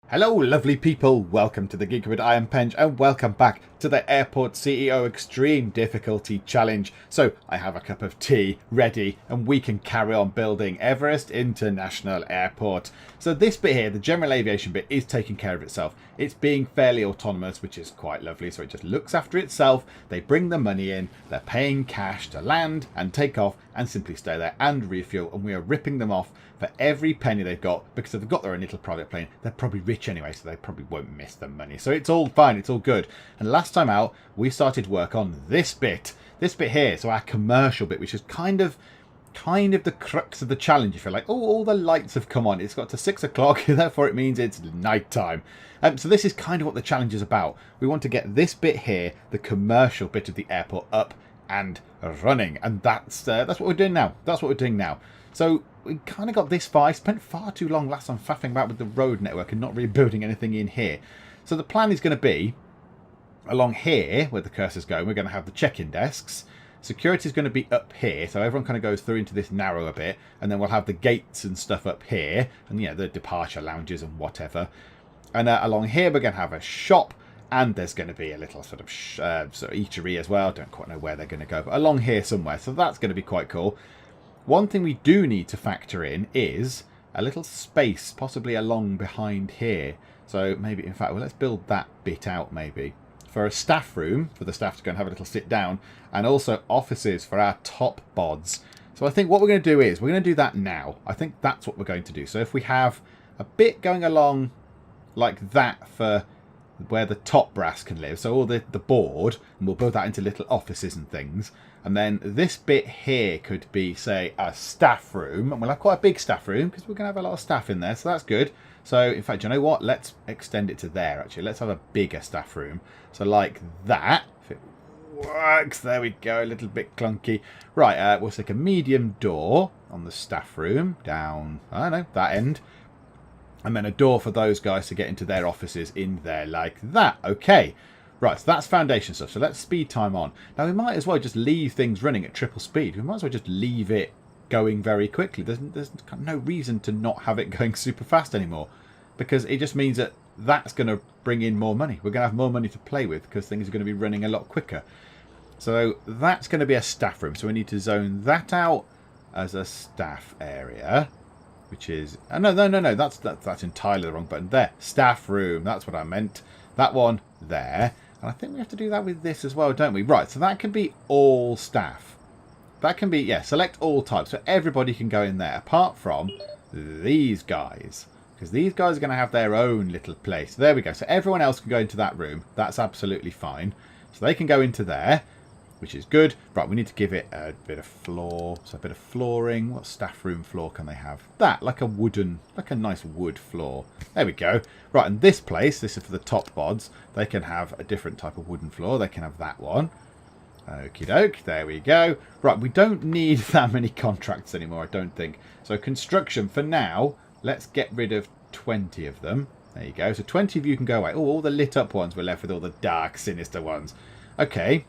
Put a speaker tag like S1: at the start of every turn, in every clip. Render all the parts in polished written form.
S1: Hello lovely people, welcome to the Geek, I am Pench and welcome back to the Airport CEO Extreme Difficulty Challenge. So I have a cup of tea ready and we can carry on building Everest International Airport. So this bit here, the general aviation bit, is taking care of itself. It's being fairly autonomous, which is quite lovely. So it just looks after itself. They bring the money in, they're paying cash to land and take off and simply stay there and refuel, and we are ripping them off for every penny they've got, because if they've got their own little private plane, they're probably rich anyway, so they probably won't miss the money. So it's all fine, it's all good. And last time out, we started work on this bit here, so our commercial bit, which is kind of the crux of the challenge. If you're like, oh, all the lights have come on, it's got to 6 o'clock, therefore it means it's night time. So this is kind of what the challenge is about. We want to get this bit here, the commercial bit of the airport, up and running, and that's what we're doing now. That's what we're doing now. So we kind of got this far. I spent far too long last time faffing about with the road network and not really building anything in here. So the plan is going to be, along here, where the cursor's going, we're going to have the check-in desks. Security is going to be up here, so everyone kind of goes through into this narrower bit, and then we'll have the gates and stuff up here, and the departure lounges and whatever. And along here we're going to have a shop, and there's going to be a little sort of eatery as well. Don't quite know where they're going to go, but along here somewhere. So that's going to be quite cool. One thing we do need to factor in is a little space, possibly along behind here. So maybe, in fact, well, let's build that bit out maybe. For a staff room, for the staff to go and have a little sit down, and also offices for our top bods. So I think what we're going to do is, we're going to do that now. I think that's what we're going to do. So if we have a bit going along like that for where the top brass can live, so all the board, and we'll build that into little offices and things. And then this bit here could be, say, a staff room, and we'll have quite a big staff room because we're going to have a lot of staff in there, so that's good. So in fact, you know what, let's extend it to there actually. Let's have a bigger staff room, so like that, if it works. There we go, a little bit clunky. Right, we'll stick a medium door on the staff room down, I don't know, that end. And then a door for those guys to get into their offices in there like that. Okay. Right, so that's foundation stuff. So let's speed time on. Now, we might as well just leave things running at triple speed. We might as well just leave it going very quickly. There's no reason to not have it going super fast anymore, because it just means that that's going to bring in more money. We're going to have more money to play with because things are going to be running a lot quicker. So that's going to be a staff room. So we need to zone that out as a staff area. Which is, no, that's entirely the wrong button. There, staff room, that's what I meant. That one there. And I think we have to do that with this as well, don't we? Right, so that can be all staff. That can be, yeah, select all types. So everybody can go in there, apart from these guys. Because these guys are going to have their own little place. There we go. So everyone else can go into that room. That's absolutely fine. So they can go into there, which is good. Right, we need to give it a bit of floor. So a bit of flooring. What staff room floor can they have? That, like a wooden, like a nice wood floor. There we go. Right, and this place, this is for the top bods. They can have a different type of wooden floor. They can have that one. Okie doke, there we go. Right, we don't need that many contracts anymore, I don't think. So construction, for now, let's get rid of 20 of them. There you go. So 20 of you can go away. Oh, all the lit up ones, we're left with all the dark, sinister ones. Okay.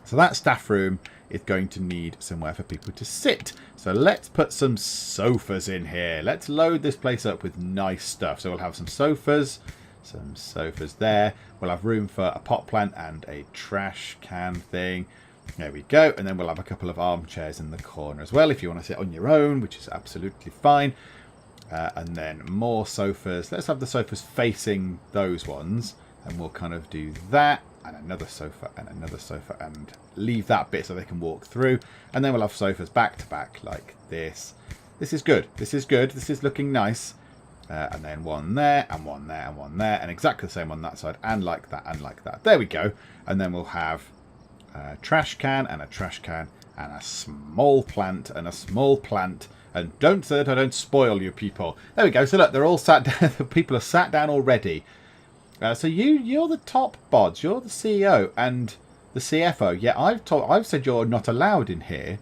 S1: So that staff room is going to need somewhere for people to sit. So let's put some sofas in here. Let's load this place up with nice stuff. So we'll have some sofas there. We'll have room for a pot plant and a trash can thing. There we go. And then we'll have a couple of armchairs in the corner as well if you want to sit on your own, which is absolutely fine. And then more sofas. Let's have the sofas facing those ones. And we'll kind of do that. And another sofa and leave that bit so they can walk through. And then we'll have sofas back to back like this. This is good. This is good. This is looking nice. And then one there and one there and one there. And exactly the same on that side. And like that and like that. There we go. And then we'll have a trash can and a trash can and a small plant and a small plant. And don't say that I don't spoil you people. There we go. So look, they're all sat down. The people are sat down already. So you're the top bods, you're the CEO and the CFO. Yeah, I've said you're not allowed in here.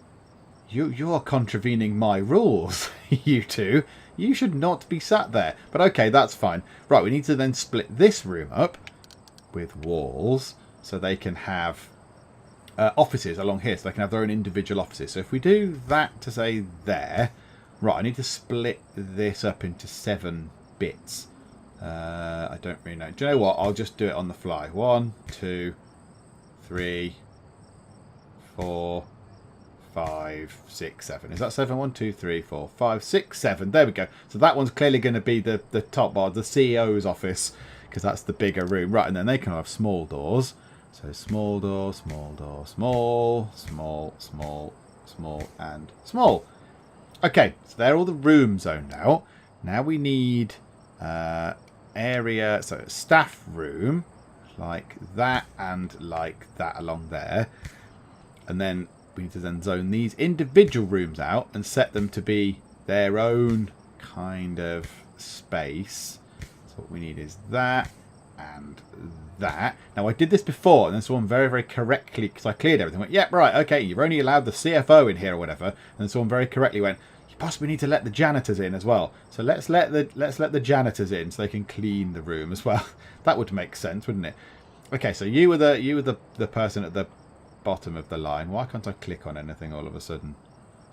S1: You're contravening my rules, you two. You should not be sat there. But okay, that's fine. Right, we need to then split this room up with walls so they can have offices along here, so they can have their own individual offices. So if we do that to say there, right, I need to split this up into 7 bits. I don't really know. Do you know what? I'll just do it on the fly. 1, 2, 3, 4, 5, 6, 7. Is that 7? 1, 2, 3, 4, 5, 6, 7. There we go. So that one's clearly going to be the top bar, the CEO's office, because that's the bigger room. Right, and then they can have small doors. So small door, small door, small, small, small, small, and small. Okay, so they're all the room zoned out. Now we need area, so staff room, like that and like that along there. And then we need to then zone these individual rooms out and set them to be their own kind of space. So what we need is that and that. Now I did this before and then someone very, very correctly, because I cleared everything, went, yep, right, okay, you've only allowed the CFO in here or whatever. And then someone very correctly went, you possibly need to let the janitors in as well. So let's let the janitors in so they can clean the room as well. That would make sense, wouldn't it? Okay, so you were the person at the bottom of the line. Why can't I click on anything all of a sudden?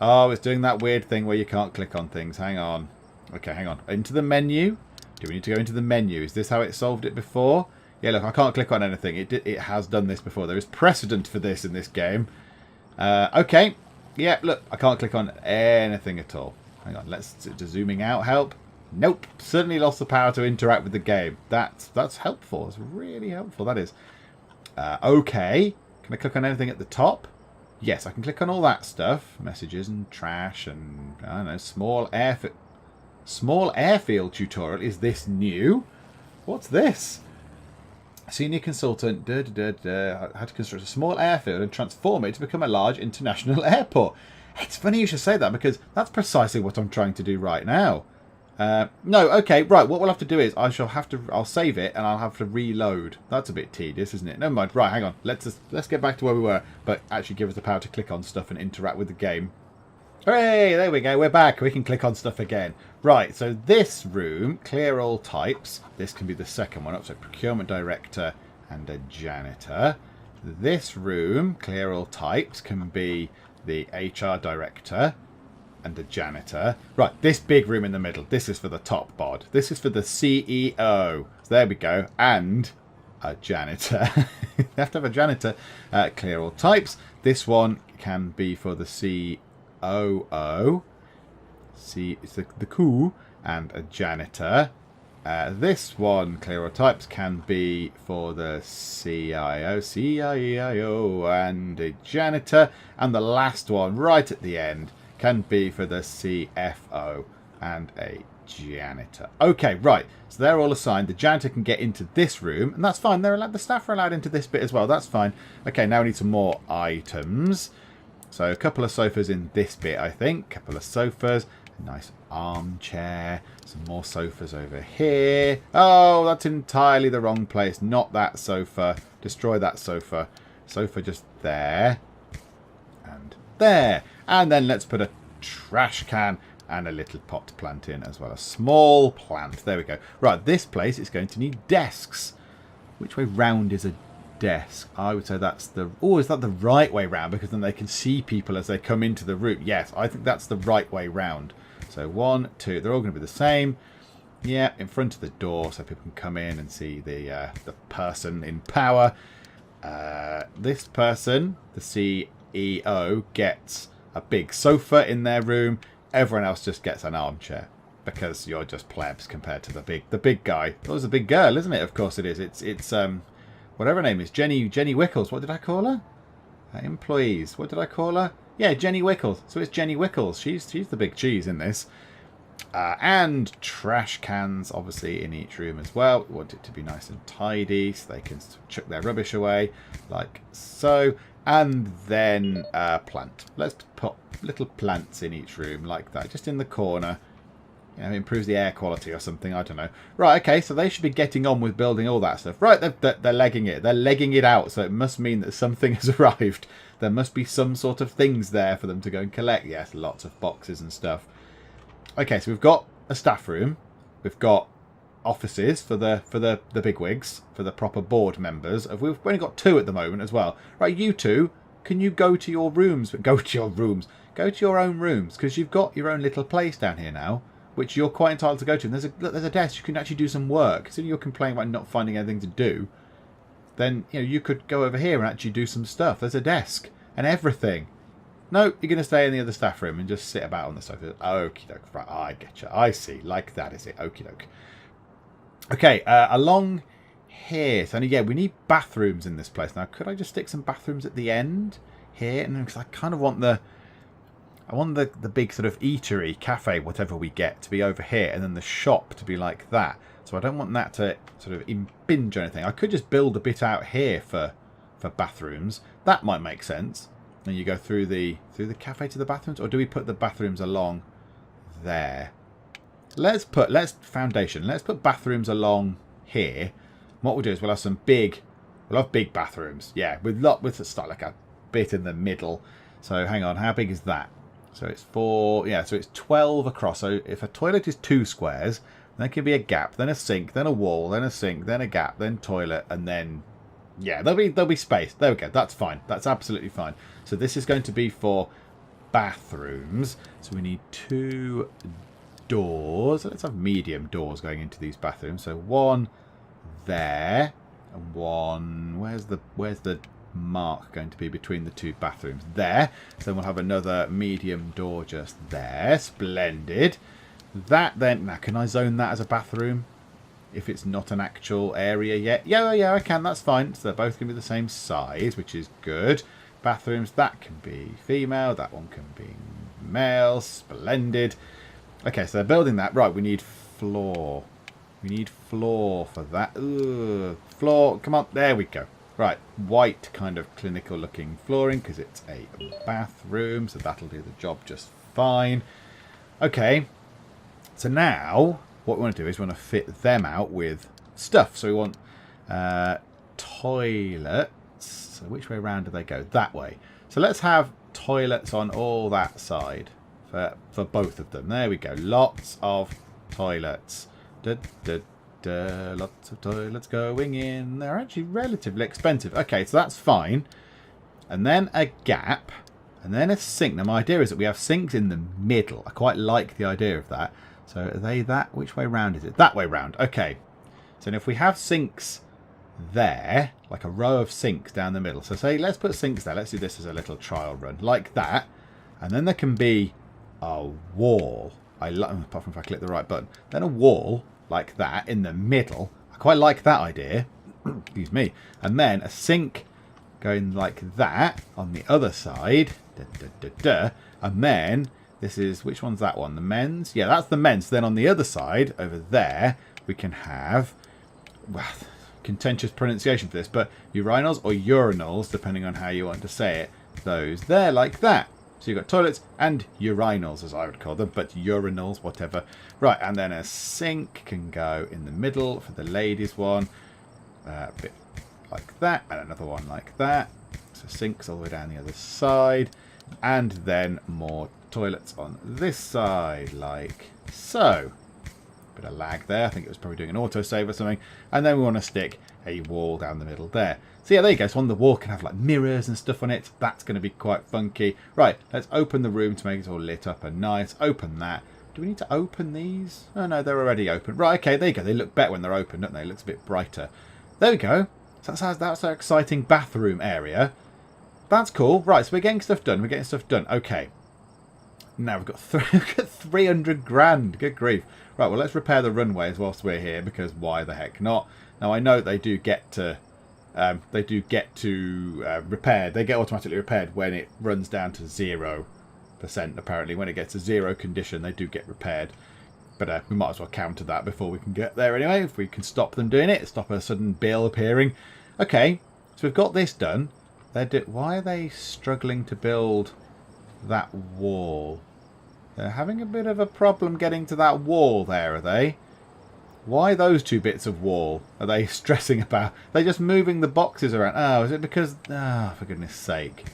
S1: Oh, it's doing that weird thing where you can't click on things. Hang on. Okay, hang on. Into the menu. Do we need to go into the menu? Is this how it solved it before? Yeah, look, I can't click on anything. It has done this before. There is precedent for this in this game. Okay. Yeah, look, I can't click on anything at all. Hang on, does zooming out help? Nope. Suddenly lost the power to interact with the game. That's helpful. It's really helpful, that is. Okay. Can I click on anything at the top? Yes, I can click on all that stuff. Messages and trash and, I don't know, small airfield tutorial. Is this new? What's this? Senior consultant how to construct a small airfield and transform it to become a large international airport. It's funny you should say that because that's precisely what I'm trying to do right now. No, okay, right. What we'll have to do is I'll save it and I'll have to reload. That's a bit tedious, isn't it? Never mind. Right, hang on. Let's get back to where we were, but actually give us the power to click on stuff and interact with the game. Hooray! There we go. We're back. We can click on stuff again. Right. So this room, clear all types. This can be the second one up. So procurement director and a janitor. This room, clear all types, can be the HR director and a janitor. Right, this big room in the middle, this is for the top bod. This is for the CEO. So there we go. And a janitor. You have to have a janitor. Clear all types. This one can be for the COO. It's the coup and a janitor. This one, clear all types, can be for the CIO and a janitor. And the last one, right at the end, can be for the CFO and a janitor. Okay, right. So they're all assigned. The janitor can get into this room, and that's fine. The staff are allowed into this bit as well. That's fine. Okay, now we need some more items. So a couple of sofas in this bit, I think. A couple of sofas. A nice armchair. Some more sofas over here. Oh, that's entirely the wrong place. Not that sofa. Destroy that sofa. Sofa just there. And there. And then let's put a trash can and a little pot plant in as well. A small plant. There we go. Right, this place is going to need desks. Which way round is a desk? I would say that's the... Oh, is that the right way round? Because then they can see people as they come into the room. Yes, I think that's the right way round. So 1, 2. They're all going to be the same. Yeah, in front of the door so people can come in and see the person in power. This person, the CEO, gets a big sofa in their room. Everyone else just gets an armchair because you're just plebs compared to the big guy. Oh, it's a big girl, isn't it? Of course it is. It's whatever her name is, Jenny Wickles. What did I call her? Employees. What did I call her? Yeah, Jenny Wickles. So it's Jenny Wickles. She's the big cheese in this. And trash cans, obviously, in each room as well. We want it to be nice and tidy so they can chuck their rubbish away, like so. And then plant. Let's put little plants in each room like that, just in the corner. You know, improves the air quality or something. I don't know. Right, okay, so they should be getting on with building all that stuff. Right, they're legging it. They're legging it out, so it must mean that something has arrived. There must be some sort of things there for them to go and collect. Yes, lots of boxes and stuff. Okay, so we've got a staff room. We've got offices for the bigwigs, for the proper board members. We've only got 2 at the moment as well. Right, you 2, can you go to your rooms? Go to your rooms. Go to your own rooms, because you've got your own little place down here now. which you're quite entitled to go to. And there's a desk. You can actually do some work. So you're complaining about not finding anything to do. Then you could go over here and actually do some stuff. There's a desk and everything. No, you're going to stay in the other staff room and just sit about on the sofa. Okie doke. Right, I get you. I see. Like that, is it? Okie doke. Okay, along here. So, yeah, we need bathrooms in this place. Now, could I just stick some bathrooms at the end here? And because I kind of want the big sort of eatery, cafe, whatever we get, to be over here. And then the shop to be like that. So I don't want that to sort of impinge on anything. I could just build a bit out here for bathrooms. That might make sense. And you go through the cafe to the bathrooms, or do we put the bathrooms along there? Let's put bathrooms along here. What we'll do is we'll have big bathrooms. Yeah, with a start like a bit in the middle. So hang on, how big is that? So it's so it's 12 across. So if a toilet is 2 squares, there can be a gap, then a sink, then a wall, then a sink, then a gap, then toilet, and then yeah, there'll be space. There we go. That's fine. That's absolutely fine. So this is going to be for bathrooms. So we need 2 doors. Let's have medium doors going into these bathrooms. So 1 there and 1. Where's the mark going to be between the 2 bathrooms? There. So then we'll have another medium door just there. Splendid. That then, now can I zone that as a bathroom? If it's not an actual area yet. Yeah, I can. That's fine. So they're both going to be the same size, which is good. Bathrooms, that can be female. That one can be male. Splendid. Okay, so they're building that. Right, we need floor. We need floor for that. Ugh, floor. Come on. There we go. Right, white kind of clinical looking flooring because it's a bathroom. So that'll do the job just fine. Okay. So now what we want to do is we want to fit them out with stuff. So we want toilets. So which way around do they go? That way. So let's have toilets on all that side for both of them. There we go. Lots of toilets. Lots of toilets going in. They're actually relatively expensive. Okay, so that's fine. And then a gap. And then a sink. Now my idea is that we have sinks in the middle. I quite like the idea of that. So are they that? Which way round is it? That way round. Okay. So if we have sinks there, like a row of sinks down the middle. So say, let's put sinks there. Let's do this as a little trial run. Like that. And then there can be a wall. Apart from if I click the right button. Then a wall like that in the middle. I quite like that idea. Excuse me. And then a sink going like that on the other side. And then... this is, which one's that one? The men's? Yeah, that's the men's. Then on the other side, over there, we can have, well, contentious pronunciation for this, but urinals or urinals, depending on how you want to say it. Those there, like that. So you've got toilets and urinals, as I would call them, but urinals, whatever. Right, and then a sink can go in the middle for the ladies' one. A bit like that, and another one like that. So sinks all the way down the other side. And then more toilets on this side, like so. Bit of lag there. I think it was probably doing an autosave or something. And then we want to stick a wall down the middle there. So yeah, there you go. So on the wall can have like mirrors and stuff on it. That's going to be quite funky. Right, let's open the room to make it all lit up and nice. Open that. Do we need to open these? Oh no, they're already open. Right, okay, there you go. They look better when they're open, don't they? It looks a bit brighter. There we go. So that's our exciting bathroom area. That's cool. Right, so we're getting stuff done. We're getting stuff done. Okay. Now we've got 300 grand. Good grief. Right, well, let's repair the runways whilst we're here, because why the heck not? Now, I know they do get to... repaired. They get automatically repaired when it runs down to 0%, apparently. When it gets to 0 condition, they do get repaired. But we might as well counter that before we can get there anyway. If we can stop them doing it, stop a sudden bill appearing. Okay, so we've got this done. Why are they struggling to build that wall? They're having a bit of a problem getting to that wall there, are they? Why those 2 bits of wall are they stressing about? They're just moving the boxes around. Oh, is it because... oh, for goodness sake.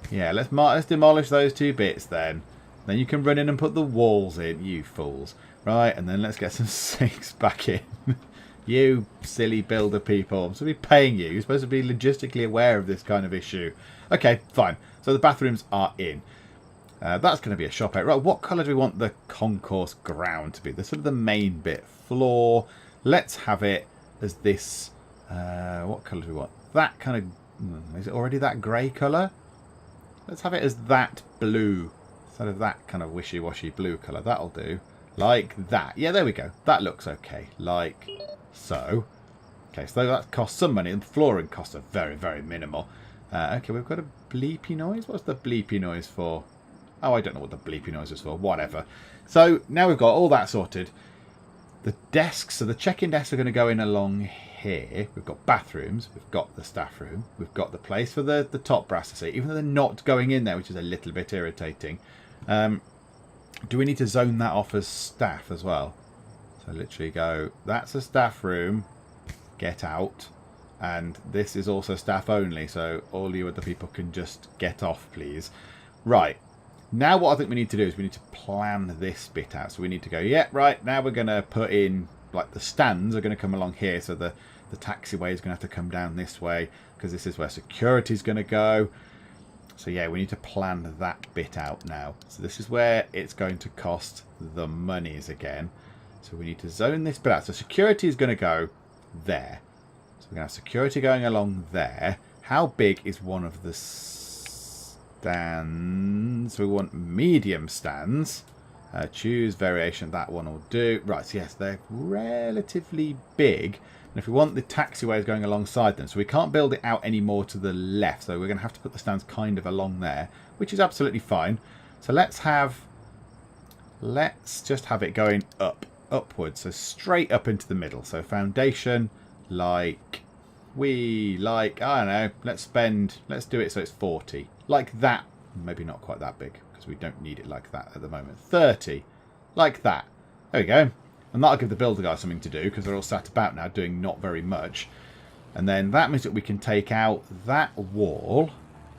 S1: Yeah, let's demolish those 2 bits then. Then you can run in and put the walls in, you fools. Right, and then let's get some sinks back in. You silly builder people. I'm supposed to be paying you. You're supposed to be logistically aware of this kind of issue. Okay, fine. So the bathrooms are in. That's going to be a shop area. Right, what colour do we want the concourse ground to be? The sort of the main bit. Floor. Let's have it as this. What colour do we want? That kind of... is it already that grey colour? Let's have it as that blue. Instead of that kind of wishy-washy blue colour. That'll do. Like that. Yeah, there we go. That looks okay. Like so. Okay, so that costs some money. And flooring costs are very, very minimal. Okay, we've got a bleepy noise. What's the bleepy noise for? Oh, I don't know what the bleepy noise is for. Whatever. So now we've got all that sorted. The desks, so the check-in desks are going to go in along here. We've got bathrooms. We've got the staff room. We've got the place for the top brass to see, even though they're not going in there, which is a little bit irritating. Do we need to zone that off as staff as well? So literally go, that's a staff room. Get out. And this is also staff only, so all you other people can just get off, please. Right. Now what I think we need to do is we need to plan this bit out. So we need to go, yeah, right, now we're going to put in, like the stands are going to come along here. So the taxiway is going to have to come down this way because this is where security is going to go. So yeah, we need to plan that bit out now. So this is where it's going to cost the monies again. So we need to zone this bit out. So security is going to go there. So we're going to have security going along there. How big is one of the stands? We want medium stands. Choose variation. That one will do. Right, so yes, they're relatively big. And if we want the taxiways going alongside them, so we can't build it out any more to the left. So we're going to have to put the stands kind of along there, which is absolutely fine. So let's just have it going upwards. So straight up into the middle. So foundation, like, I don't know, let's do it so it's 40. Like that. Maybe not quite that big, because we don't need it like that at the moment. 30. Like that. There we go. And that'll give the builder guy something to do, because they're all sat about now doing not very much. And then that means that we can take out that wall,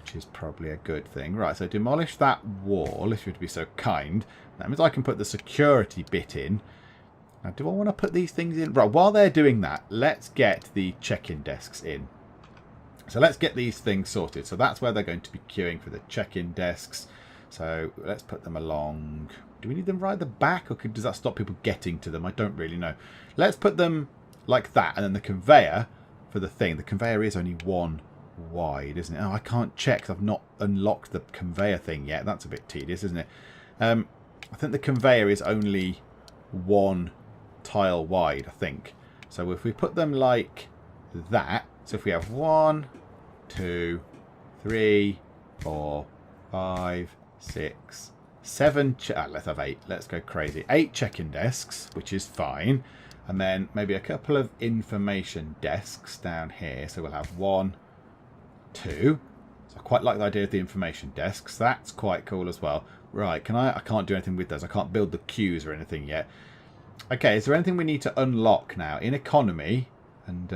S1: which is probably a good thing. Right, so demolish that wall, if you'd be so kind. That means I can put the security bit in. Now, do I want to put these things in? Right, while they're doing that, let's get the check-in desks in. So let's get these things sorted. So that's where they're going to be queuing for the check-in desks. So let's put them along. Do we need them right at the back, or does that stop people getting to them? I don't really know. Let's put them like that, and then the conveyor for the thing. The conveyor is only one wide, isn't it? Oh, I can't check 'cause I've not unlocked the conveyor thing yet. That's a bit tedious, isn't it? I think the conveyor is only one tile wide, I think. So if we put them like that, so if we have 1, 2, 3, 4, 5, 6, 7, let's have 8, let's go crazy. 8 check-in desks, which is fine. And then maybe a couple of information desks down here. So we'll have 1, 2. So I quite like the idea of the information desks. That's quite cool as well. Right, I can't do anything with those. I can't build the queues or anything yet. Okay, is there anything we need to unlock now? In economy, and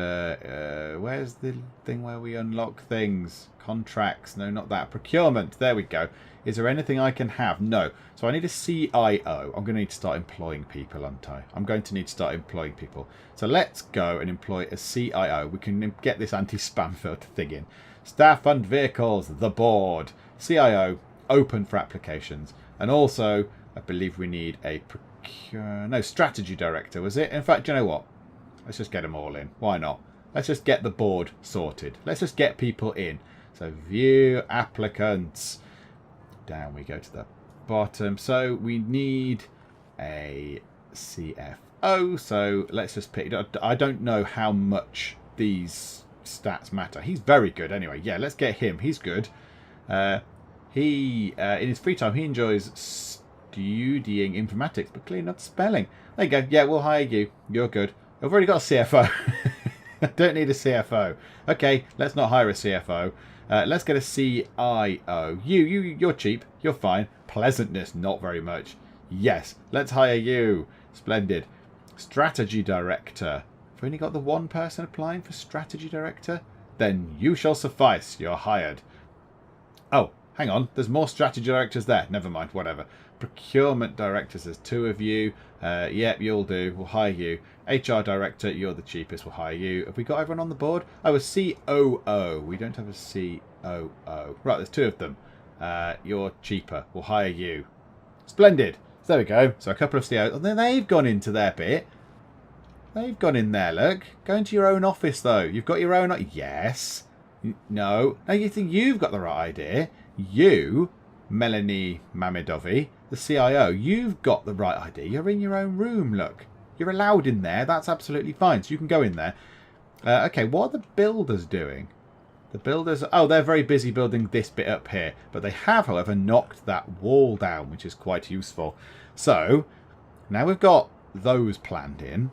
S1: where's the thing where we unlock things? Contracts, no, not that. Procurement, there we go. Is there anything I can have? No. So I need a CIO. I'm going to need to start employing people, aren't I? I'm going to need to start employing people. So let's go and employ a CIO. We can get this anti-spam filter thing in. Staff and vehicles, the board. CIO, open for applications. And also, I believe we need a strategy director, was it? In fact, you know what? Let's just get them all in. Why not? Let's just get the board sorted. Let's just get people in. So view applicants. Down we go to the bottom. So we need a CFO. So let's just pick. I don't know how much these stats matter. He's very good anyway. Yeah, let's get him. He's good. He in his free time he enjoys studying informatics, but clearly not spelling. There you go. Yeah, we'll hire you. You're good. I've already got a CFO. I don't need a CFO. Okay, let's not hire a CFO. Let's get a CIO. You're cheap. You're fine. Pleasantness, not very much. Yes, let's hire you. Splendid. Strategy director. Have we only got the one person applying for strategy director? Then you shall suffice. You're hired. Oh, hang on. There's more strategy directors there. Never mind. Whatever. Procurement directors. There's 2 of you. Yep, you'll do. We'll hire you. HR director, you're the cheapest. We'll hire you. Have we got everyone on the board? Oh, a COO. We don't have a COO. Right, there's 2 of them. You're cheaper. We'll hire you. Splendid. So there we go. So a couple of COs. And then they've gone into their bit. They've gone in there, look. Go into your own office, though. You've got your own... Yes. No. No, you think you've got the right idea. You, Melanie Mamidovi, the CIO, you've got the right idea. You're in your own room, look. You're allowed in there. That's absolutely fine. So you can go in there. Okay, what are the builders doing? The builders... Oh, they're very busy building this bit up here. But they have, however, knocked that wall down, which is quite useful. So, now we've got those planned in.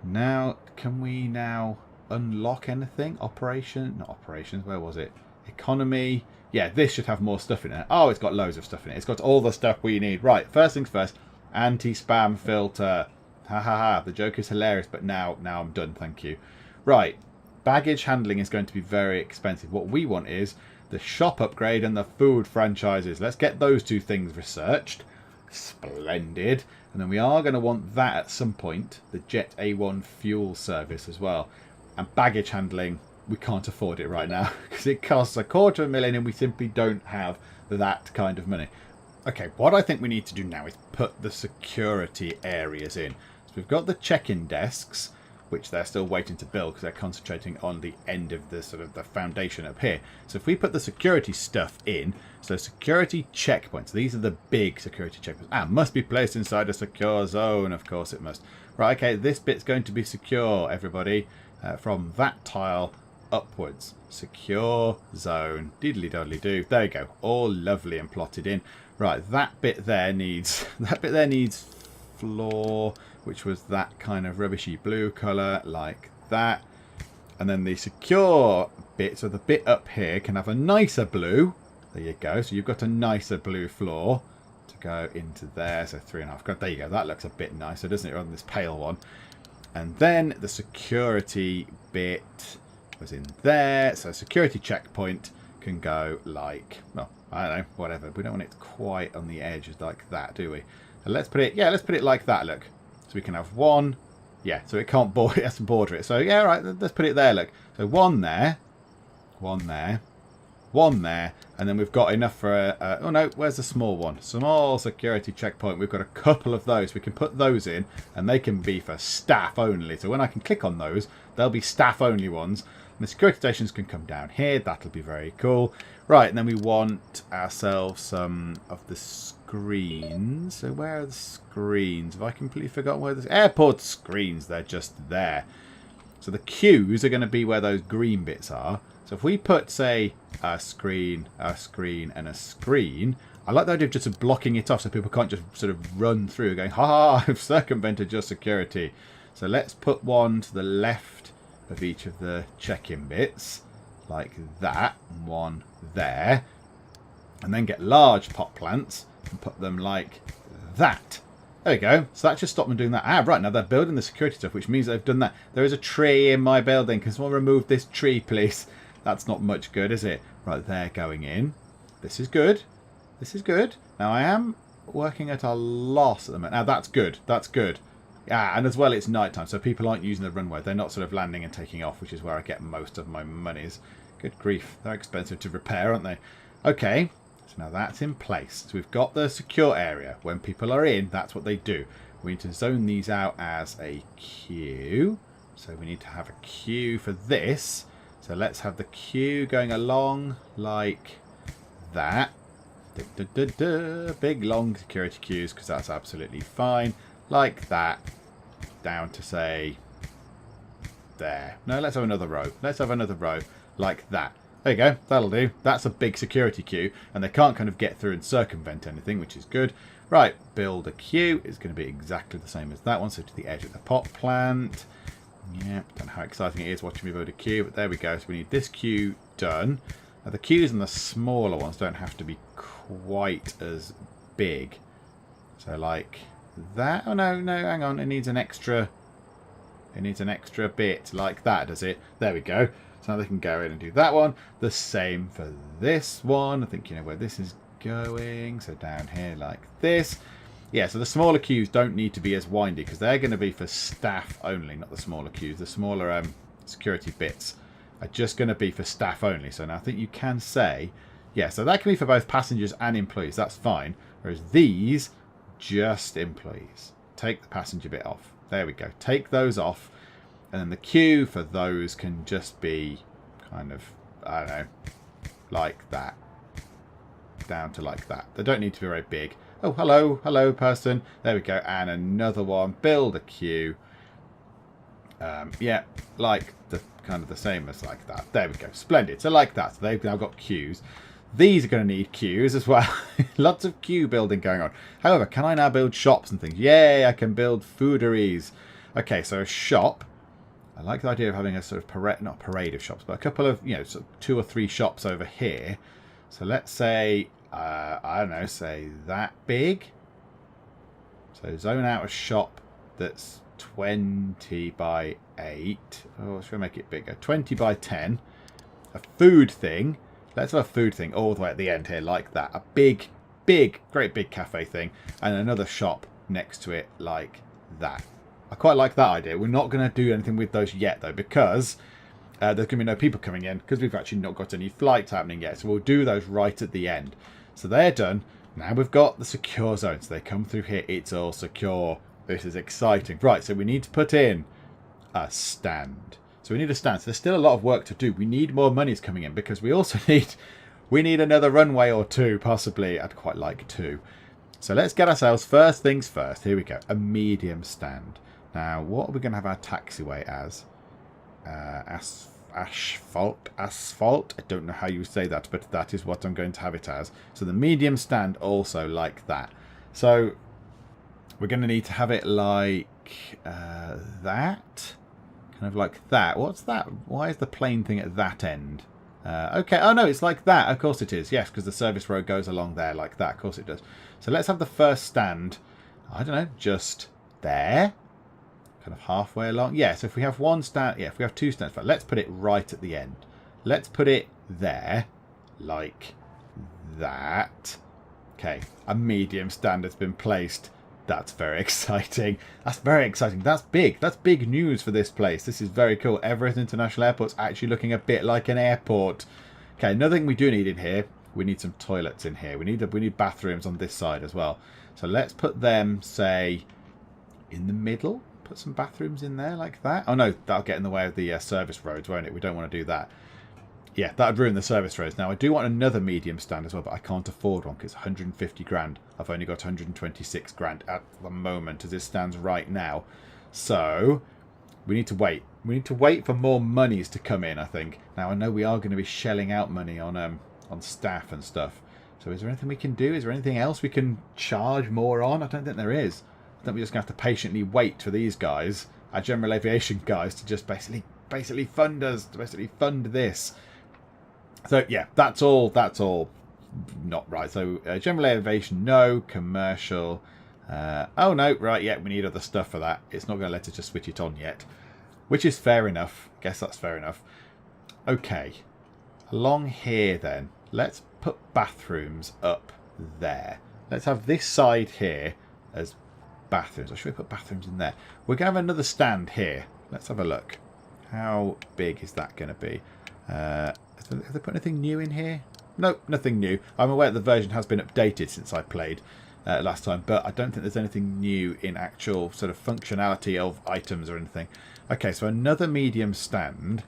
S1: Now, can we now unlock anything? Operation? Not operations. Where was it? Economy. Yeah, this should have more stuff in it. Oh, it's got loads of stuff in it. It's got all the stuff we need. Right, first things first. Anti-spam filter. Ha ha ha. The joke is hilarious, but now I'm done. Thank you. Right. Baggage handling is going to be very expensive. What we want is the shop upgrade and the food franchises. Let's get those two things researched. Splendid. And then we are going to want that at some point. The Jet A1 fuel service as well. And baggage handling, we can't afford it right now. Because it costs $250,000 and we simply don't have that kind of money. Okay, what I think we need to do now is put the security areas in. So we've got the check-in desks, which they're still waiting to build because they're concentrating on the end of the sort of the foundation up here. So if we put the security stuff in, so security checkpoints, these are the big security checkpoints. Ah, must be placed inside a secure zone. Of course it must. Right, okay, this bit's going to be secure, everybody, from that tile upwards. Secure zone. Diddly doddly do. There you go. All lovely and plotted in. Right, that bit there needs floor, which was that kind of rubbishy blue colour, like that. And then the secure bit, so the bit up here can have a nicer blue. There you go. So you've got a nicer blue floor to go into there. So 3.5. God, there you go. That looks a bit nicer, doesn't it, rather than this pale one. And then the security bit was in there. So security checkpoint can go like, well, I don't know, whatever. We don't want it quite on the edge like that, do we? So let's put it, yeah, let's put it like that, look. So we can have one, yeah, so it can't border, it has to border it. So yeah, right, let's put it there, look. So one there, one there, one there, and then we've got enough for a oh no, where's the small one? Small security checkpoint. We've got a couple of those. We can put those in, and they can be for staff only. So when I can click on those, they'll be staff only ones. And the security stations can come down here. That'll be very cool. Right, and then we want ourselves some of the screens. So where are the screens? Have I completely forgotten where the airport screens? They're just there. So the queues are going to be where those green bits are. So if we put, say, a screen, and a screen, I like the idea of just blocking it off so people can't just sort of run through going, ha ha, I've circumvented your security. So let's put one to the left of each of the check-in bits, like that, and one there. And then get large pot plants and put them like that. There we go. So that just stopped them doing that. Ah, right. Now they're building the security stuff, which means they've done that. There is a tree in my building. Can someone remove this tree, please? That's not much good, is it? Right, they're going in. This is good. This is good. Now, I am working at a loss at the moment. Now, that's good. That's good. Ah, and as well, it's nighttime, so people aren't using the runway. They're not sort of landing and taking off, which is where I get most of my monies. Good grief. They're expensive to repair, aren't they? Okay. So now that's in place. So we've got the secure area. When people are in, that's what they do. We need to zone these out as a queue. So we need to have a queue for this. So let's have the queue going along like that. Big long security queues, because that's absolutely fine. Like that. Down to, say, there. No, let's have another row. Let's have another row like that. There you go. That'll do. That's a big security queue, and they can't kind of get through and circumvent anything, which is good. Right, build a queue. It's going to be exactly the same as that one, so to the edge of the pot plant. Yeah, don't know how exciting it is watching me build a queue, but there we go. So we need this queue done. Now the queues and the smaller ones don't have to be quite as big. So like that. Oh no, no, hang on. It needs an extra bit like that, does it? There we go. So now they can go in and do that one. The same for this one. I think you know where this is going. So down here like this. Yeah, so the smaller queues don't need to be as windy because they're going to be for staff only, not the smaller queues. The smaller security bits are just going to be for staff only. So now I think you can say Yeah, so that can be for both passengers and employees. That's fine. Whereas these, just employees. Take the passenger bit off. There we go. Take those off. And then the queue for those can just be kind of, I don't know, like that. Down to like that. They don't need to be very big. Oh, hello. Hello, person. There we go. And another one. Build a queue. Yeah, like the kind of the same as like that. There we go. Splendid. So like that. So they've now got queues. These are going to need queues as well. Lots of queue building going on. However, can I now build shops and things? Yay, I can build fooderies. Okay, so a shop. I like the idea of having a sort of parade, not parade of shops, but a couple of, you know, sort of 2 or 3 shops over here. So let's say, I don't know, say that big. So zone out a shop that's 20 by 8. Oh, should I make it bigger? 20 by 10. A food thing. Let's have a food thing all the way at the end here, like that. A big, great big cafe thing. And another shop next to it, like that. I quite like that idea. We're not going to do anything with those yet, though, because there's going to be no people coming in, because we've actually not got any flights happening yet. So we'll do those right at the end. So they're done. Now we've got the secure zone. So they come through here. It's all secure. This is exciting. Right, so we need to put in a stand. So we need a stand. So there's still a lot of work to do. We need more monies coming in, because we also need another runway or 2, possibly. I'd quite like 2. So let's get ourselves, first things first. Here we go. A medium stand. Now, what are we going to have our taxiway as? Asphalt. I don't know how you say that, but that is what I'm going to have it as. So the medium stand also like that. So we're going to need to have it like that. Kind of like that. What's that? Why is the plane thing at that end? Okay. Oh, no, it's like that. Of course it is. Yes, because the service road goes along there like that. Of course it does. So let's have the first stand, I don't know, just there. Kind of halfway along. Yeah, so if we have one stand, yeah, if we have 2 stands, let's put it right at the end. Let's put it there, like that. Okay, a medium stand has been placed. That's very exciting. That's very exciting. That's big. That's big news for this place. This is very cool. Everett International Airport's actually looking a bit like an airport. Okay, another thing we do need in here, we need some toilets in here. We need bathrooms on this side as well. So let's put them, say, in the middle. Put some bathrooms in there like that. Oh no, that'll get in the way of the service roads, won't it? We don't want to do that. Yeah, that would ruin the service roads. Now, I do want another medium stand as well, but I can't afford one because it's 150 grand. I've only got 126 grand at the moment as it stands right now. So, we need to wait. We need to wait for more monies to come in, I think. Now, I know we are going to be shelling out money on staff and stuff. So, is there anything we can do? Is there anything else we can charge more on? I don't think there is. I think we're just going to have to patiently wait for these guys, our general aviation guys, to just basically fund us, to basically fund this. So yeah, that's all not right. So general aviation, no. Commercial, oh no, right, yeah, we need other stuff for that. It's not going to let us just switch it on yet, which is fair enough. Guess that's fair enough. Okay, along here then, let's put bathrooms up there. Let's have this side here as bathrooms. Or should we put bathrooms in there? We're going to have another stand here. Let's have a look. How big is that going to be? Have they put anything new in here? Nope, nothing new. I'm aware the version has been updated since I played last time, but I don't think there's anything new in actual sort of functionality of items or anything. Okay, so another medium stand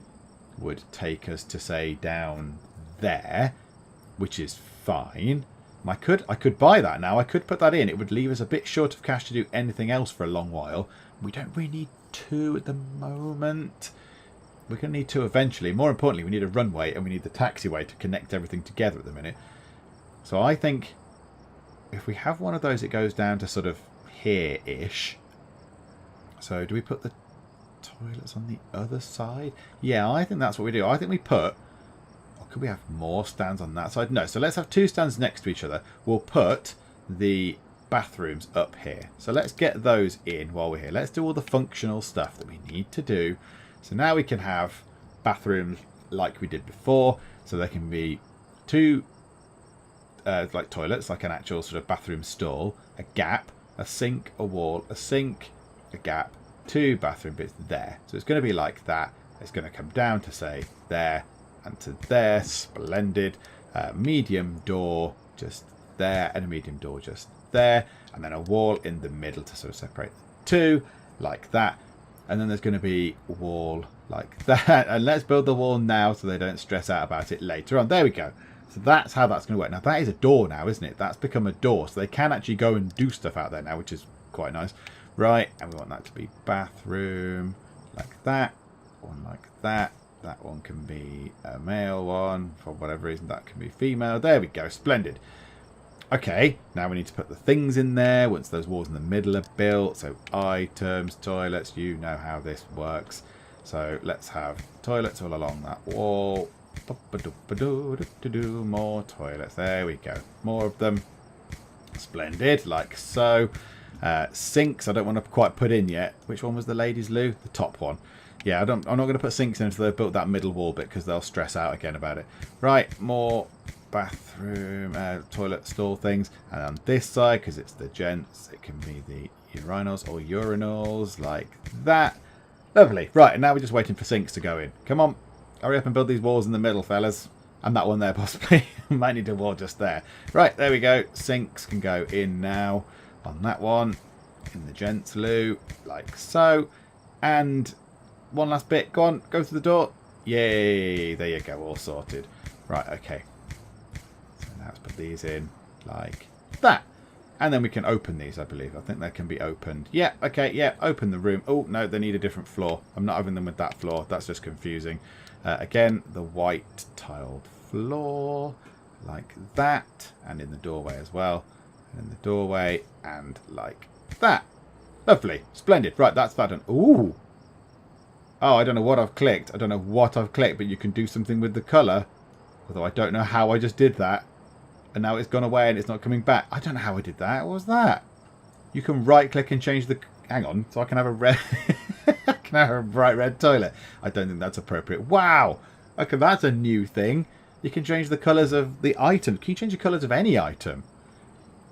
S1: would take us to, say, down there, which is fine. I could buy that now. I could put that in. It would leave us a bit short of cash to do anything else for a long while. We don't really need 2 at the moment. We're going to need 2 eventually. More importantly, we need a runway and we need the taxiway to connect everything together at the minute. So I think if we have one of those, it goes down to sort of here-ish. So do we put the toilets on the other side? Yeah, I think that's what we do. I think we put... Could we have more stands on that side? No, so let's have 2 stands next to each other. We'll put the bathrooms up here. So let's get those in while we're here. Let's do all the functional stuff that we need to do. So now we can have bathrooms like we did before. So there can be 2 like toilets, like an actual sort of bathroom stall, a gap, a sink, a wall, a sink, a gap, 2 bathroom bits there. So it's going to be like that. It's going to come down to, say, there and to there. Splendid. medium door just there, and a medium door just there, and then a wall in the middle to sort of separate the two, like that. And then there's going to be a wall like that. And let's build the wall now so they don't stress out about it later on. There we go. So that's how that's going to work. Now that is a door now, isn't it? That's become a door. So they can actually go and do stuff out there now, which is quite nice. Right, and we want that to be bathroom like that. One like that. That one can be a male one. For whatever reason, that can be female. There we go. Splendid. Okay, now we need to put the things in there once those walls in the middle are built. So items, toilets, you know how this works. So let's have toilets all along that wall. More toilets. There we go. More of them. Splendid, like so. Sinks I don't want to quite put in yet. Which one was the ladies' loo? The top one. Yeah, I'm not going to put sinks in until they've built that middle wall bit because they'll stress out again about it. Right, more bathroom, toilet stall things. And on this side, because it's the gents, it can be the urinals or urinals like that. Lovely. Right, and now we're just waiting for sinks to go in. Come on, hurry up and build these walls in the middle, fellas. And that one there, possibly. Might need a wall just there. Right, there we go. Sinks can go in now on that one. In the gents' loo, like so. And one last bit. Go on, go through the door. Yay, there you go, all sorted. Right, okay. So now let's put these in like that. And then we can open these, I believe. I think they can be opened. Yeah, okay, yeah, open the room. Oh, no, they need a different floor. I'm not having them with that floor. That's just confusing. Again, the white tiled floor like that. And in the doorway as well. And in the doorway and like that. Lovely. Splendid. Right, that's that done. Ooh. Oh, I don't know what I've clicked. I don't know what I've clicked, but you can do something with the colour. Although I don't know how I just did that. And now it's gone away and it's not coming back. I don't know how I did that. What was that? You can right click and change the... Hang on. So I can have a red... I can have a bright red toilet. I don't think that's appropriate. Wow. Okay, that's a new thing. You can change the colours of the item. Can you change the colours of any item?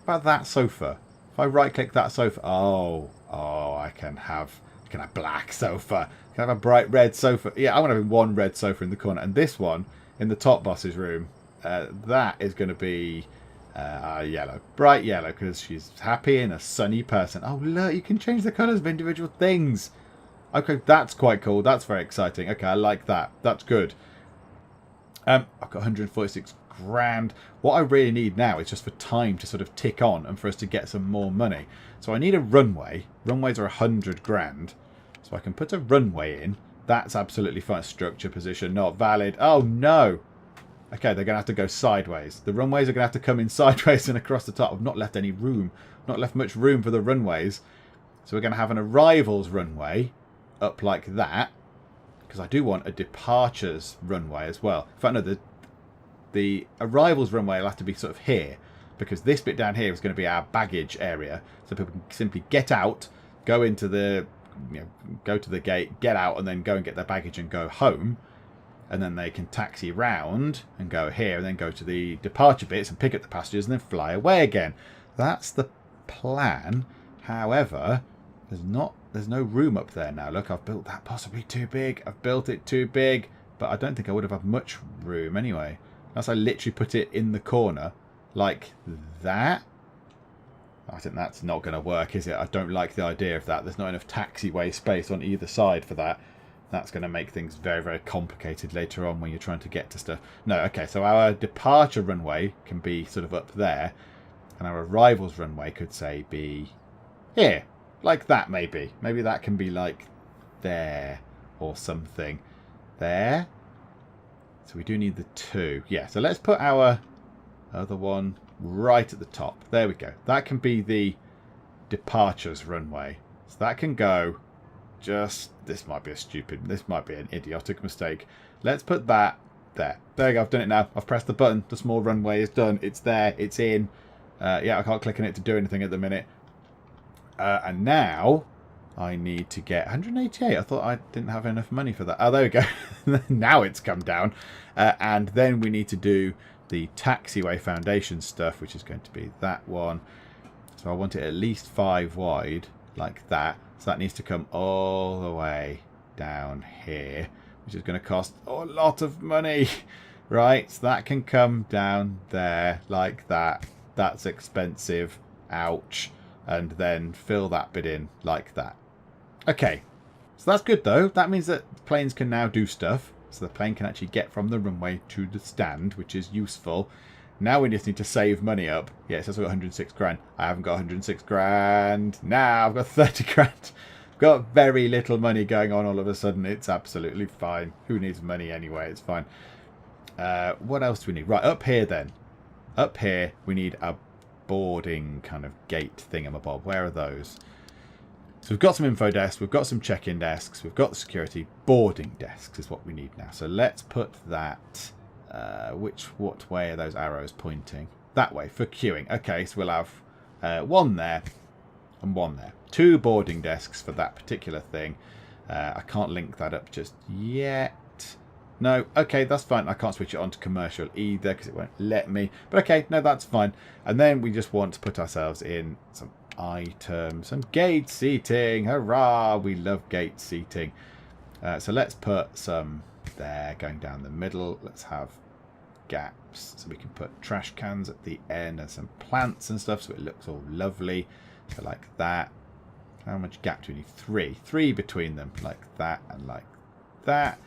S1: What about that sofa? If I right click that sofa... Oh, I can have a black sofa. I can have a bright red sofa. Yeah, I want to have one red sofa in the corner. And this one in the top boss's room. That is going to be yellow. Bright yellow because she's happy and a sunny person. Oh, look, you can change the colours of individual things. Okay, that's quite cool. That's very exciting. Okay, I like that. That's good. I've got 146 grand. What I really need now is just for time to sort of tick on and for us to get some more money. So I need a runway. Runways are 100 grand. So I can put a runway in. That's absolutely fine. Structure position not valid. Oh, no. Okay, they're going to have to go sideways. The runways are going to have to come in sideways and across the top. I've not left any room. Not left much room for the runways. So we're going to have an arrivals runway up like that. Because I do want a departures runway as well. In fact, no, the arrivals runway will have to be sort of here. Because this bit down here is going to be our baggage area. So people can simply get out, go into the... go to the gate, get out, and then go and get their baggage and go home. And then they can taxi round and go here and then go to the departure bits and pick up the passengers and then fly away again. That's the plan. However, there's no room up there now. Look, I've built that possibly too big. I've built it too big, but I don't think I would have had much room anyway. Unless I literally put it in the corner like that. I think that's not going to work, is it? I don't like the idea of that. There's not enough taxiway space on either side for that. That's going to make things very, very complicated later on when you're trying to get to stuff. No, okay, so our departure runway can be sort of up there. And our arrivals runway could, say, be here. Like that, maybe. Maybe that can be like there or something. There. So we do need the two. Yeah, so let's put our other one right at the top. There we go. That can be the departures runway. So that can go... this might be an idiotic mistake. Let's put that there. There you go, I've done it now. I've pressed the button. The small runway is done. It's there. It's in. Yeah, I can't click on it to do anything at the minute. And now I need to get 188. I thought I didn't have enough money for that. Oh, there we go. Now it's come down. And then we need to do the taxiway foundation stuff, which is going to be that one. So I want it at least 5 wide, like that. So that needs to come all the way down here, which is going to cost a lot of money. right? So that can come down there like that. That's expensive. Ouch. And then fill that bit in like that. Okay. So that's good though. That means that planes can now do stuff. So the plane can actually get from the runway to the stand, which is useful. Now we just need to save money up. Yeah, it says I've got 106 grand. I haven't got 106 grand. Now I've got 30 grand. I've got very little money going on all of a sudden. It's absolutely fine. Who needs money anyway? It's fine. What else do we need? Right, up here then. Up here we need a boarding kind of gate thingamabob. Where are those? So we've got some info desks, we've got some check-in desks, we've got the security. Boarding desks is what we need now. So let's put that, what way are those arrows pointing? That way, for queuing. Okay, so we'll have one there and one there. 2 boarding desks for that particular thing. I can't link that up just yet. No, okay, that's fine. I can't switch it on to commercial either because it won't let me. But okay, no, that's fine. And then we just want to put ourselves in some items, some gate seating. Hurrah, we love gate seating. So let's put some there going down the middle. Let's have gaps so we can put trash cans at the end and some plants and stuff so it looks all lovely. So like that. How much gap do we need? 3 between them, like that and like that.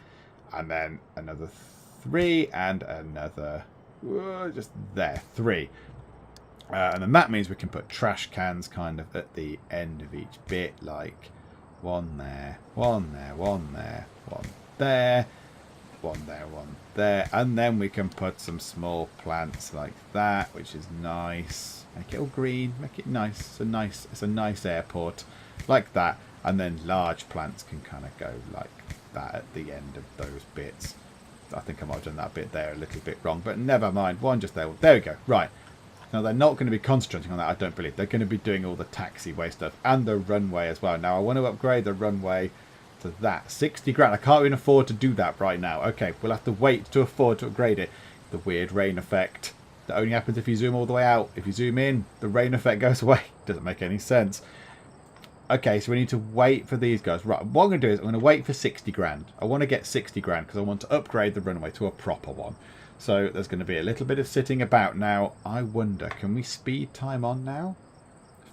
S1: And then another 3 and another just there, 3. And then that means we can put trash cans kind of at the end of each bit, like one there, one there, one there, one there, one there, one there. And then we can put some small plants like that, which is nice. Make it all green, make it nice. It's a nice airport, like that. And then large plants can kind of go like that at the end of those bits. I think I might have done that bit there a little bit wrong, but never mind. One just there. There we go. Right. Now, they're not going to be concentrating on that, I don't believe. They're going to be doing all the taxiway stuff and the runway as well. Now, I want to upgrade the runway to that. 60 grand. I can't even afford to do that right now. Okay, we'll have to wait to afford to upgrade it. The weird rain effect. That only happens if you zoom all the way out. If you zoom in, the rain effect goes away. Doesn't make any sense. Okay, so we need to wait for these guys. Right, what I'm going to do is I'm going to wait for 60 grand. I want to get 60 grand because I want to upgrade the runway to a proper one. So there's going to be a little bit of sitting about now. I wonder, can we speed time on now?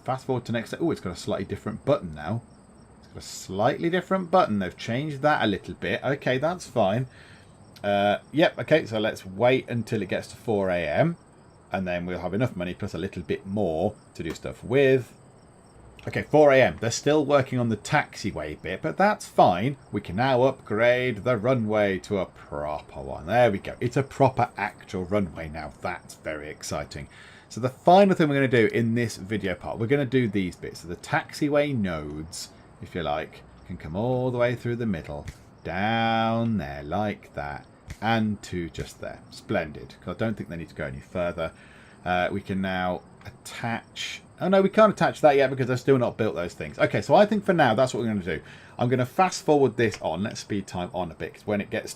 S1: Fast forward to next. Oh, it's got a slightly different button now. It's got a slightly different button. They've changed that a little bit. Okay, that's fine. Yep, okay, so let's wait until it gets to 4 AM. And then we'll have enough money plus a little bit more to do stuff with. Okay, 4 AM. They're still working on the taxiway bit, but that's fine. We can now upgrade the runway to a proper one. There we go. It's a proper actual runway now. That's very exciting. So the final thing we're going to do in this video part, we're going to do these bits. So the taxiway nodes, if you like, can come all the way through the middle, down there like that, and to just there. Splendid. Because I don't think they need to go any further. We can now attach... Oh no, we can't attach that yet because they've still not built those things. Okay, so I think for now that's what we're going to do. I'm going to fast forward this on. Let's speed time on a bit because when it gets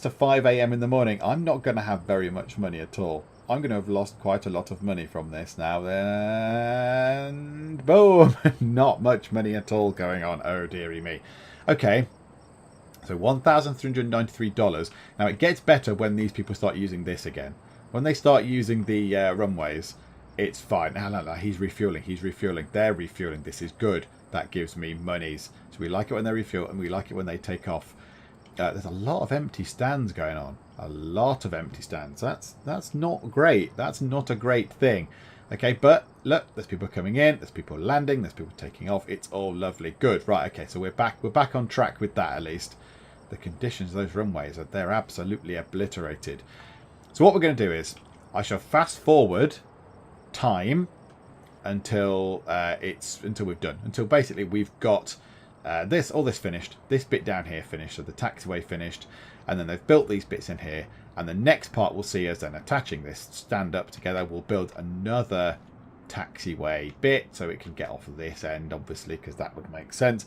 S1: to 5 AM in the morning, I'm not going to have very much money at all. I'm going to have lost quite a lot of money from this now. And boom, not much money at all going on. Oh dearie me. Okay. So $1,393. Now it gets better when these people start using this again. When they start using the runways, it's fine. No, he's refueling. He's refueling. They're refueling. This is good. That gives me monies. So we like it when they refuel and we like it when they take off. There's a lot of empty stands going on. A lot of empty stands. That's not great. That's not a great thing. Okay, but look, there's people coming in. There's people landing. There's people taking off. It's all lovely. Good. Right. Okay. So we're back on track with that at least. The conditions of those runways they're absolutely obliterated. So what we're going to do is I shall fast forward time until we've done, until basically we've got all this finished, this bit down here finished, so the taxiway finished, and then they've built these bits in here, and the next part we'll see us then attaching this stand up together. We'll build another taxiway bit so it can get off of this end, obviously, because that would make sense,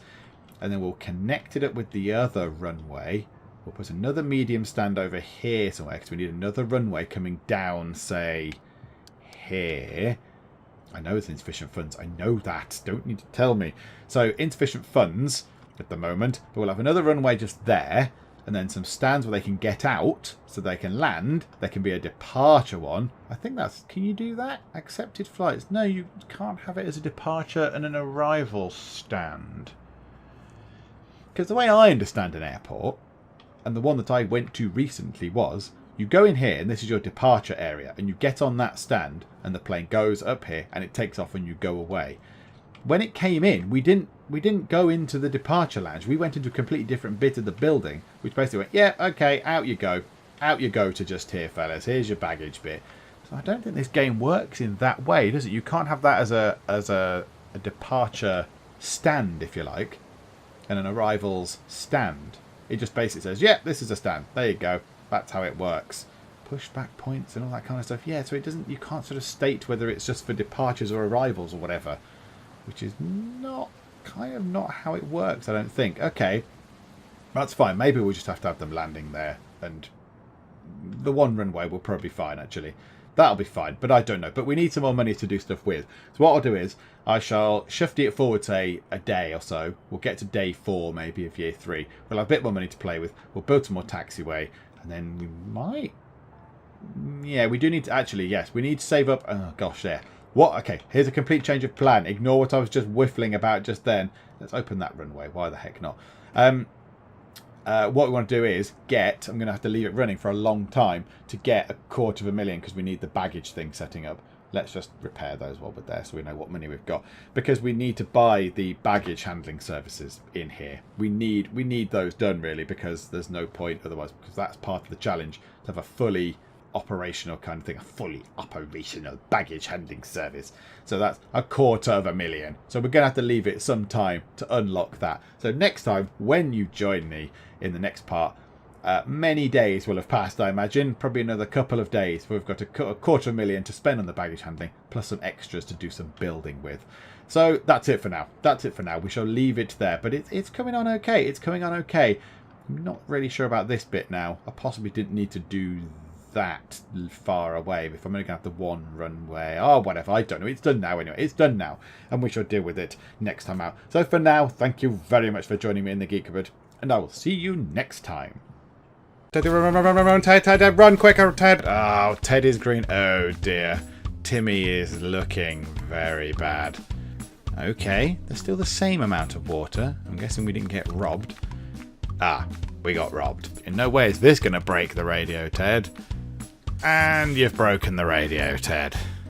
S1: and then we'll connect it up with the other runway. We'll put another medium stand over here somewhere because we need another runway coming down, say here. I know it's insufficient funds. I know that. Don't need to tell me. So insufficient funds at the moment. But we'll have another runway just there. and then some stands where they can get out so they can land. There can be a departure one. I think that's... Can you do that? Accepted flights. No, you can't have it as a departure and an arrival stand. Because the way I understand an airport, and the one that I went to recently was, you go in here and this is your departure area, and you get on that stand and the plane goes up here and it takes off and you go away. When it came in, we didn't go into the departure lounge. We went into a completely different bit of the building, which basically went, yeah, okay, out you go. Out you go to just here, fellas. Here's your baggage bit. So I don't think this game works in that way, does it? You can't have that as a departure stand, if you like, and an arrivals stand. It just basically says, yeah, this is a stand. There you go. That's how it works. Pushback points and all that kind of stuff. Yeah, so it doesn't. You can't sort of state whether it's just for departures or arrivals or whatever, which is not how it works, I don't think. Okay, that's fine. Maybe we'll just have to have them landing there, and the one runway will probably be fine, actually. That'll be fine, but I don't know. But we need some more money to do stuff with. So what I'll do is I shall shift it forward, say, a day or so. We'll get to day 4, maybe, of year 3. We'll have a bit more money to play with. We'll build some more taxiway, and then we might... Yeah, we do need to... Actually, yes, we need to save up... Oh, gosh, there. What? Okay, here's a complete change of plan. Ignore what I was just whiffling about just then. Let's open that runway. Why the heck not? What we want to do is get... I'm going to have to leave it running for a long time to get 250,000 because we need the baggage thing setting up. Let's just repair those while we're there so we know what money we've got. Because we need to buy the baggage handling services in here. We need those done, really, because there's no point otherwise. Because that's part of the challenge, to have a fully operational kind of thing. A fully operational baggage handling service. So that's 250,000. So we're going to have to leave it some time to unlock that. So next time, when you join me in the next part, many days will have passed, I imagine. Probably another couple of days. We've got a 250,000 to spend on the baggage handling, plus some extras to do some building with. So that's it for now. That's it for now. We shall leave it there. But it's coming on okay. It's coming on okay. I'm not really sure about this bit now. I possibly didn't need to do that far away if I'm only going to have the one runway. Oh, whatever. I don't know. It's done now anyway. It's done now. And we shall deal with it next time out. So for now, thank you very much for joining me in the Geek Cupboard. And I will see you next time. Ted, run, Ted, run quicker, Ted. Oh, Ted is green. Oh, dear. Timmy is looking very bad. Okay, there's still the same amount of water. I'm guessing we didn't get robbed. Ah, we got robbed. In no way is this going to break the radio, Ted. And you've broken the radio, Ted.